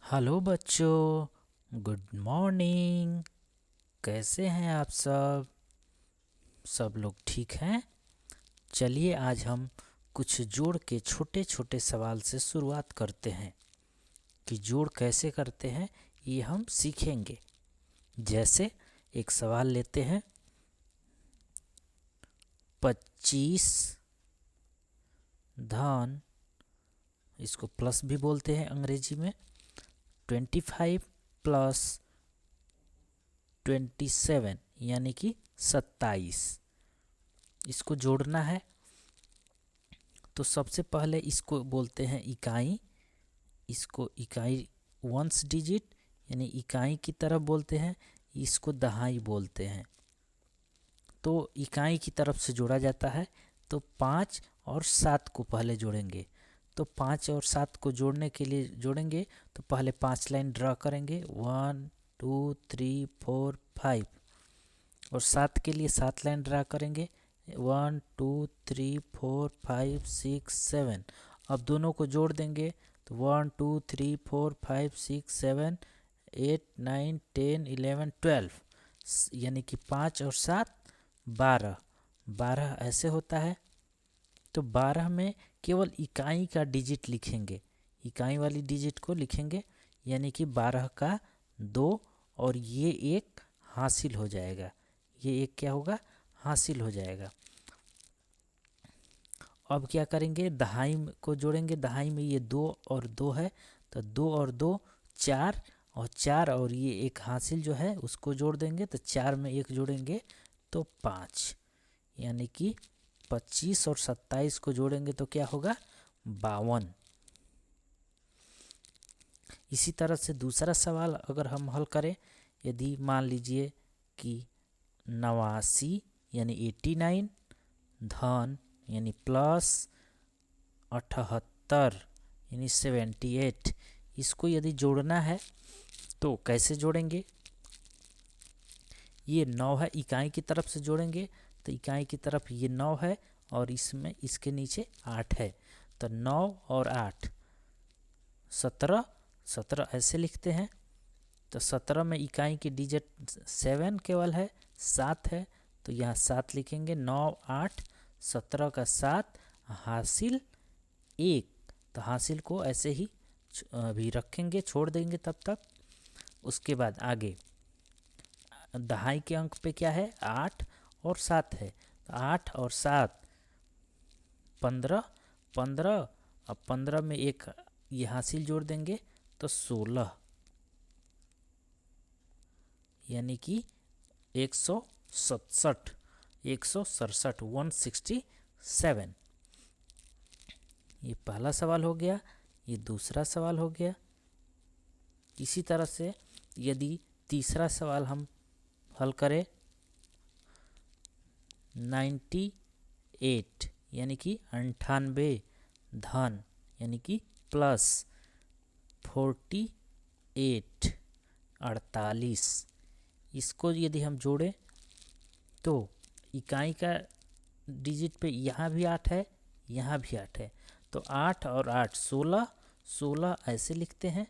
Hello बच्चों, good morning. कैसे हैं आप सब? सब लोग ठीक हैं? चलिए आज हम कुछ जोड़ के छोटे छोटे सवाल से शुरुआत करते हैं कि जोड़ कैसे करते हैं ये हम सीखेंगे। जैसे एक सवाल लेते हैं, 25 धन, इसको प्लस भी बोलते हैं अंग्रेजी में, 25 प्लस 27 यानी कि 27, इसको जोड़ना है। तो सबसे पहले इसको बोलते हैं इकाई। इसको इकाई वंस डिजिट यानी इकाई की तरफ बोलते हैं, इसको दहाई बोलते हैं। तो इकाई की तरफ से जोड़ा जाता है। तो 5 और 7 को पहले जोड़ेंगे। तो 5 और 7 को जोड़ने के लिए जोड़ेंगे तो पहले 5 लाइन ड्रा करेंगे, 1 2 3 4 5। और 7 के लिए 7 लाइन ड्रा करेंगे, 1 2 3 4 5 6 7। अब दोनों को जोड़ देंगे तो 1 2 3 4 5 6 7 8 9 10 11 12, यानी कि 5 और 7 12। 12 ऐसे होता है। तो 12 में केवल इकाई का डिजिट लिखेंगे, इकाई वाली डिजिट को लिखेंगे, यानी कि 12 का 2, और ये एक हासिल हो जाएगा। ये एक क्या होगा? हासिल हो जाएगा। अब क्या करेंगे? दहाई को जोड़ेंगे। दहाई में ये 2 और 2 है, तो 2 और 2 4, और 4 और ये एक हासिल जो है उसको जोड़ देंगे, तो 4 में एक जोड़ेंगे तो 5, यानी कि 25 और 27 को जोड़ेंगे तो क्या होगा? 52। इसी तरह से दूसरा सवाल अगर हम हल करें, यदि मान लीजिए कि 89 यानी 89 धन यानी प्लस 78 यानी 78, इसको यदि जोड़ना है तो कैसे जोड़ेंगे? ये 9 है, इकाई की तरफ से जोड़ेंगे। तो इकाई की तरफ ये 9 है और इसमें इसके नीचे 8 है, तो 9 और 8 17। 17 ऐसे लिखते हैं। तो 17 में इकाई की डिजिट 7 केवल है, 7 है, तो यहाँ 7 लिखेंगे। 9 8 17 का 7 हासिल 1। तो हासिल को ऐसे ही अभी रखेंगे, छोड़ देंगे तब तक। उसके बाद आगे दहाई के अंक पे क्या है? 8 और 7 है, तो 8 और 7 15। 15, अब 15 में एक ये हासिल जोड़ देंगे तो 16, यानी कि 167, 167 167। ये पहला सवाल हो गया। ये दूसरा सवाल हो गया। इसी तरह से यदि तीसरा सवाल हम हल करें, 98 यानी कि 98 धन यानी कि प्लस 48 48, इसको यदि हम जोड़ें तो इकाई का डिजिट पे यहाँ भी 8 है, यहाँ भी 8 है, तो 8 और 8 16। 16 ऐसे लिखते हैं।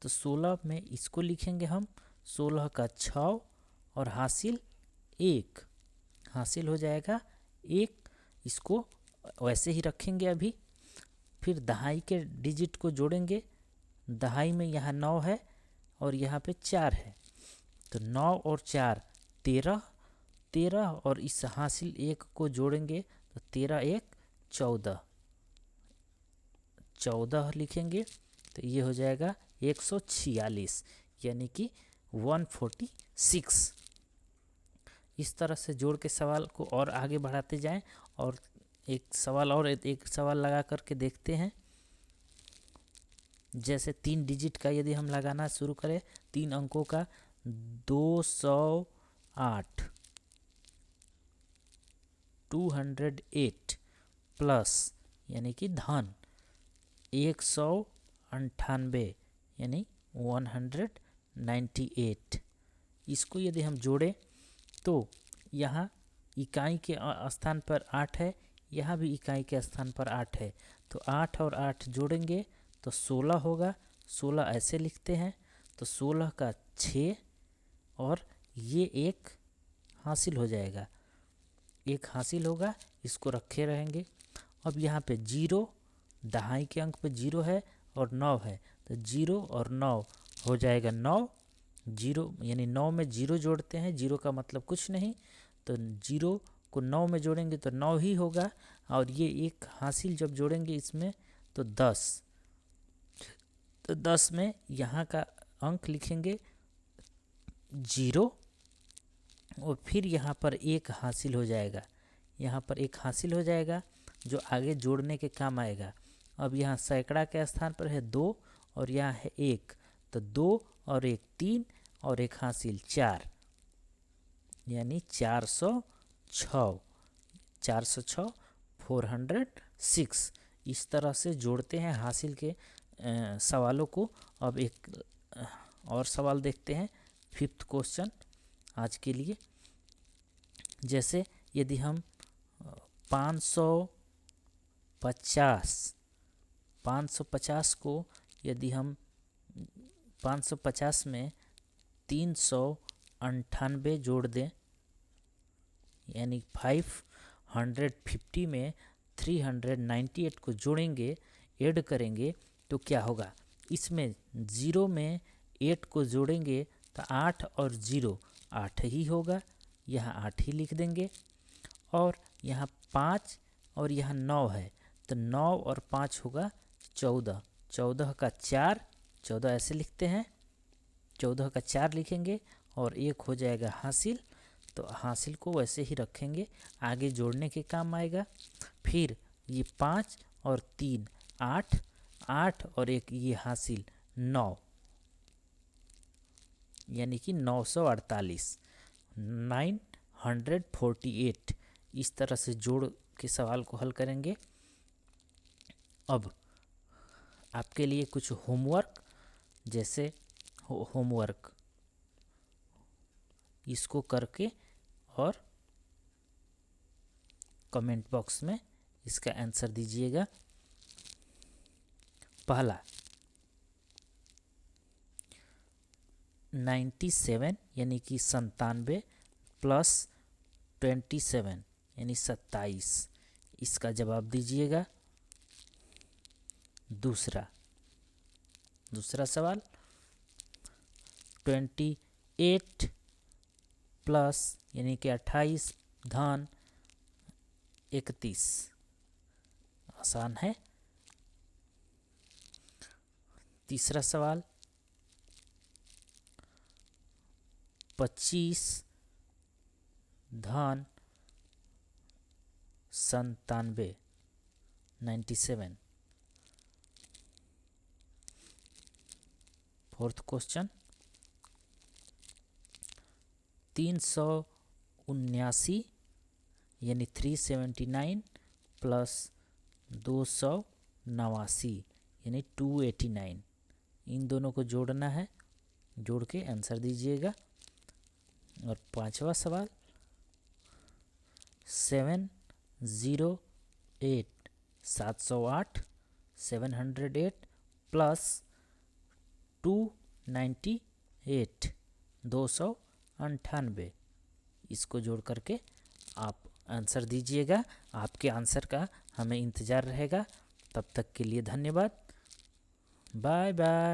तो 16 में इसको लिखेंगे हम, 16 का 6 और हासिल 1, हासिल हो जाएगा 1। इसको वैसे ही रखेंगे अभी। फिर दहाई के डिजिट को जोड़ेंगे। दहाई में यहाँ 9 है और यहाँ पे 4 है, तो 9 और 4 13। 13 और इस हासिल 1 को जोड़ेंगे तो 13 1 14, 14 लिखेंगे, तो ये हो जाएगा 146, यानी कि 146। इस तरह से जोड़ के सवाल को और आगे बढ़ाते जाएं, और एक सवाल और एक सवाल लगा करके देखते हैं। जैसे 3 डिजिट का यदि हम लगाना शुरू करें, 3 अंकों का, 208 208 प्लस यानी कि धन 198 यानी 198, इसको यदि हम जोड़ें तो यहाँ इकाई के स्थान पर 8 है, यहाँ भी इकाई के स्थान पर 8 है, तो 8 और 8 जोड़ेंगे तो 16 होगा। 16 ऐसे लिखते हैं तो 16 का 6 और ये एक हासिल हो जाएगा, एक हासिल होगा, इसको रखे रहेंगे। अब यहाँ पे 0, दहाई के अंक पे 0 है और 9 है, तो 0 और 9 हो जाएगा 9। 0 यानी 9 में 0 जोड़ते हैं, 0 का मतलब कुछ नहीं, तो 0 को 9 में जोड़ेंगे तो 9 ही होगा। और ये एक हासिल जब जोड़ेंगे इसमें तो 10, तो 10 में यहाँ का अंक लिखेंगे 0 और फिर यहाँ पर एक हासिल हो जाएगा, यहाँ पर एक हासिल हो जाएगा जो आगे जोड़ने के काम आएगा। अब यहाँ सैकड़ा के स्थान पर है 2 और यहाँ है 1, तो 2 और 1 3 और एक हासिल 4, यानी 406, 406 406। इस तरह से जोड़ते हैं हासिल के सवालों को। अब एक और सवाल देखते हैं, 5th क्वेश्चन आज के लिए। जैसे यदि हम 550 को यदि हम 550 में 398 जोड़ दें, यानी 550 में 398 को जोड़ेंगे, ऐड करेंगे तो क्या होगा। इसमें 0 में 8 को जोड़ेंगे तो 8 और 0 8 ही होगा, यहाँ 8 ही लिख देंगे। और यहाँ 5 और यहाँ 9 है, तो 9 और 5 होगा 14, 14 का 4, 14 ऐसे लिखते हैं, 14 का 4 लिखेंगे और एक हो जाएगा हासिल, तो हासिल को वैसे ही रखेंगे, आगे जोड़ने के काम आएगा। फिर ये 5 और 3 8, 8 और एक ये हासिल 9, यानी कि 948, 948। इस तरह से जोड़ के सवाल को हल करेंगे। अब आपके लिए कुछ होमवर्क, जैसे होमवर्क इसको करके और कमेंट बॉक्स में इसका आंसर दीजिएगा। पहला 97 यानी कि 97 प्लस 27 यानी 27, इसका जवाब दीजिएगा। दूसरा सवाल 28 प्लस यानी कि 28 धन 31, आसान है। तीसरा सवाल 25 धन 97, 97। फोर्थ क्वेश्चन 379 यानी 379 प्लस 289 यानी 289, इन दोनों को जोड़ना है, जोड़ के आंसर दीजिएगा। और पांचवा सवाल 708 708 708 प्लस 298 298, इसको जोड़ करके आप आंसर दीजिएगा। आपके आंसर का हमें इंतज़ार रहेगा। तब तक के लिए धन्यवाद, बाय बाय।